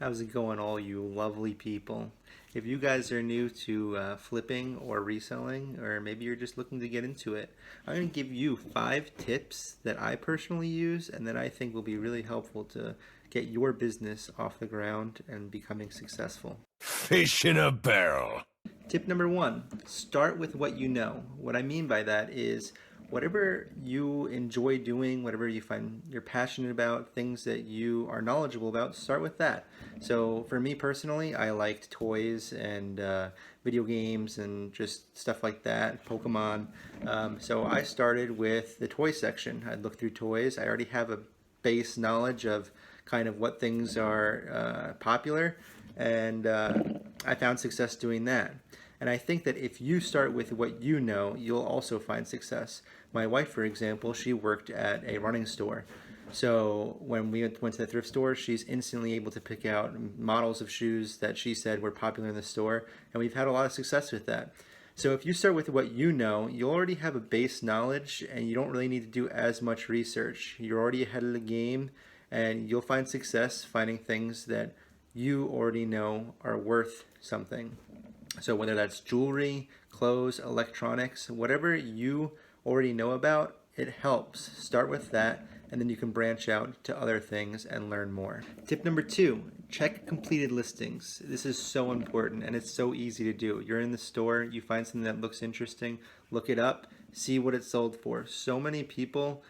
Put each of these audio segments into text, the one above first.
How's it going, all you lovely people? If you guys are new to flipping or reselling, or maybe you're just looking to get into it, I'm going to give you 5 tips that I personally use and that I think will be really helpful to get your business off the ground and becoming successful. Fish in a barrel. Tip number 1, start with what you know. What I mean by that is whatever you enjoy doing, whatever you find you're passionate about, things that you are knowledgeable about, start with that. So for me personally, I liked toys and video games and just stuff like that, Pokemon. So I started with the toy section. I'd look through toys. I already have a base knowledge of kind of what things are popular, and I found success doing that. And I think that if you start with what you know, you'll also find success. My wife, for example, she worked at a running store. So when we went to the thrift store, she's instantly able to pick out models of shoes that she said were popular in the store. And we've had a lot of success with that. So if you start with what you know, you'll already have a base knowledge and you don't really need to do as much research. You're already ahead of the game and you'll find success finding things that you already know are worth something. So whether that's jewelry, clothes, electronics, whatever you already know about, it helps. Start with that, and then you can branch out to other things and learn more. Tip number 2, check completed listings. This is so important, and it's so easy to do. You're in the store, you find something that looks interesting, look it up, see what it's sold for. So many people,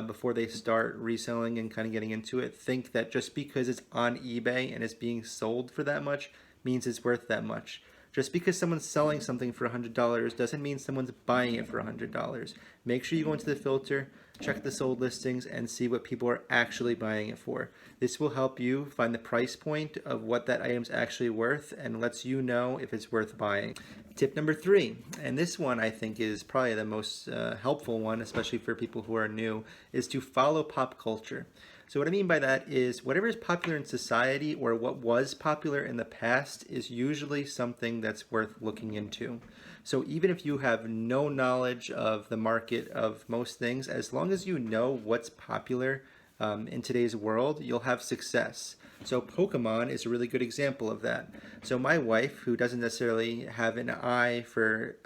before they start reselling and kind of getting into it, think that just because it's on eBay and it's being sold for that much means it's worth that much. Just because someone's selling something for $100 doesn't mean someone's buying it for $100. Make sure you go into the filter, check the sold listings, and see what people are actually buying it for. This will help you find the price point of what that item's actually worth and lets you know if it's worth buying. Tip number 3, and this one I think is probably the most helpful one, especially for people who are new, is to follow pop culture. So what I mean by that is whatever is popular in society or what was popular in the past is usually something that's worth looking into. So even if you have no knowledge of the market of most things, as long as you know what's popular in today's world, you'll have success. So Pokemon is a really good example of that. So my wife, who doesn't necessarily have an eye for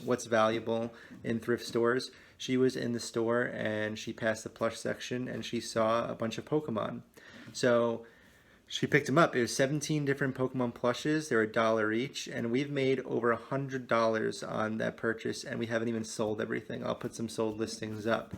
what's valuable in thrift stores, she was in the store and she passed the plush section and she saw a bunch of Pokemon. So she picked them up. It was 17 different Pokemon plushes. They're $1 each, and we've made over $100 on that purchase, and we haven't even sold everything. I'll put some sold listings up.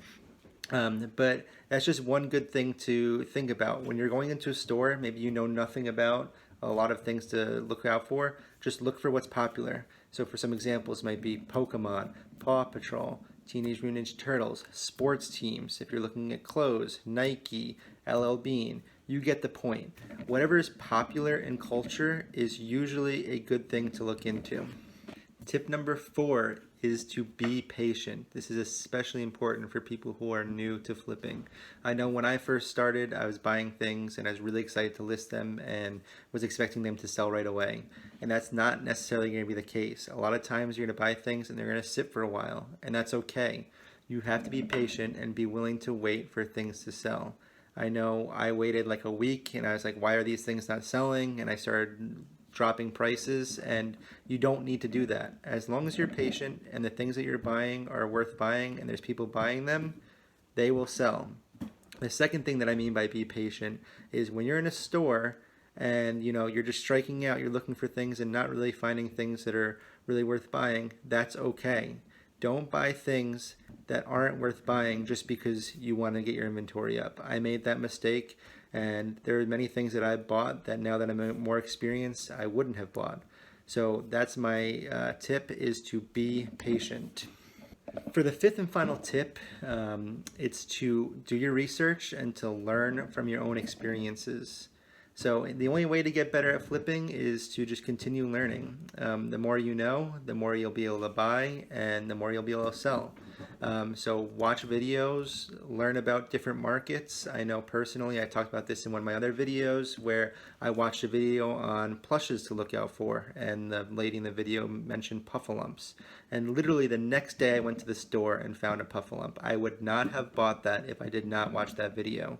But that's just one good thing to think about. When you're going into a store, maybe you know nothing about a lot of things to look out for. Just look for what's popular. So for some examples, might be Pokemon, Paw Patrol, Teenage Mutant Ninja Turtles, sports teams. If you're looking at clothes, Nike, LL Bean, you get the point. Whatever is popular in culture is usually a good thing to look into. Tip number 4 is to be patient. This is especially important for people who are new to flipping. I know when I first started, I was buying things and I was really excited to list them and was expecting them to sell right away. And that's not necessarily going to be the case. A lot of times you're going to buy things and they're going to sit for a while, and that's okay. You have to be patient and be willing to wait for things to sell. I know I waited like a week and I was like, why are these things not selling? And I started dropping prices, and you don't need to do that. As long as you're patient and the things that you're buying are worth buying and there's people buying them, they will sell. The second thing that I mean by be patient is when you're in a store and you're just striking out, you're looking for things and not really finding things that are really worth buying, that's okay. Don't buy things that aren't worth buying just because you want to get your inventory up. I made that mistake, and there are many things that I bought that now that I'm more experienced, I wouldn't have bought. So that's my tip, is to be patient. For the 5th and final tip, it's to do your research and to learn from your own experiences. So the only way to get better at flipping is to just continue learning. The more you know, the more you'll be able to buy and the more you'll be able to sell. So watch videos, learn about different markets. I know personally, I talked about this in one of my other videos where I watched a video on plushes to look out for, and the lady in the video mentioned puffalumps. And literally the next day I went to the store and found a puffalump. I would not have bought that if I did not watch that video.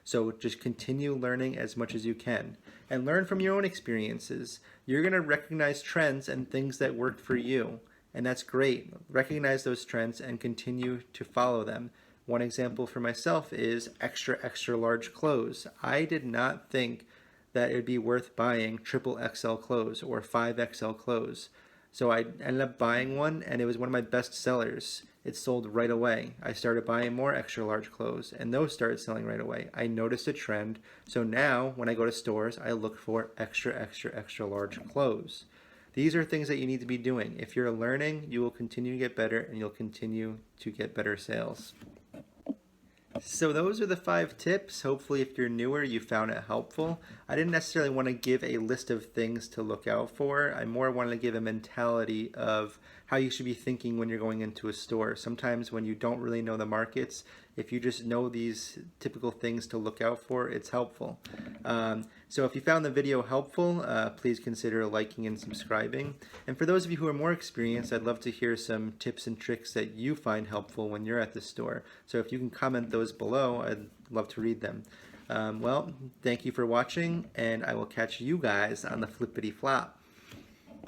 So just continue learning as much as you can and learn from your own experiences. You're going to recognize trends and things that work for you. And that's great. Recognize those trends and continue to follow them. One example for myself is extra, extra large clothes. I did not think that it would be worth buying triple XL clothes or 5XL clothes. So I ended up buying one, and it was one of my best sellers. It sold right away. I started buying more extra large clothes, and those started selling right away. I noticed a trend. So now when I go to stores, I look for extra, extra, extra large clothes. These are things that you need to be doing. If you're learning, you will continue to get better, and you'll continue to get better sales. So those are the 5 tips. Hopefully if you're newer, you found it helpful. I didn't necessarily want to give a list of things to look out for. I more wanted to give a mentality of how you should be thinking when you're going into a store. Sometimes when you don't really know the markets, if you just know these typical things to look out for, it's helpful. So if you found the video helpful, please consider liking and subscribing. And for those of you who are more experienced, I'd love to hear some tips and tricks that you find helpful when you're at the store. So if you can comment those below, I'd love to read them. Well, thank you for watching, and I will catch you guys on the flippity flop.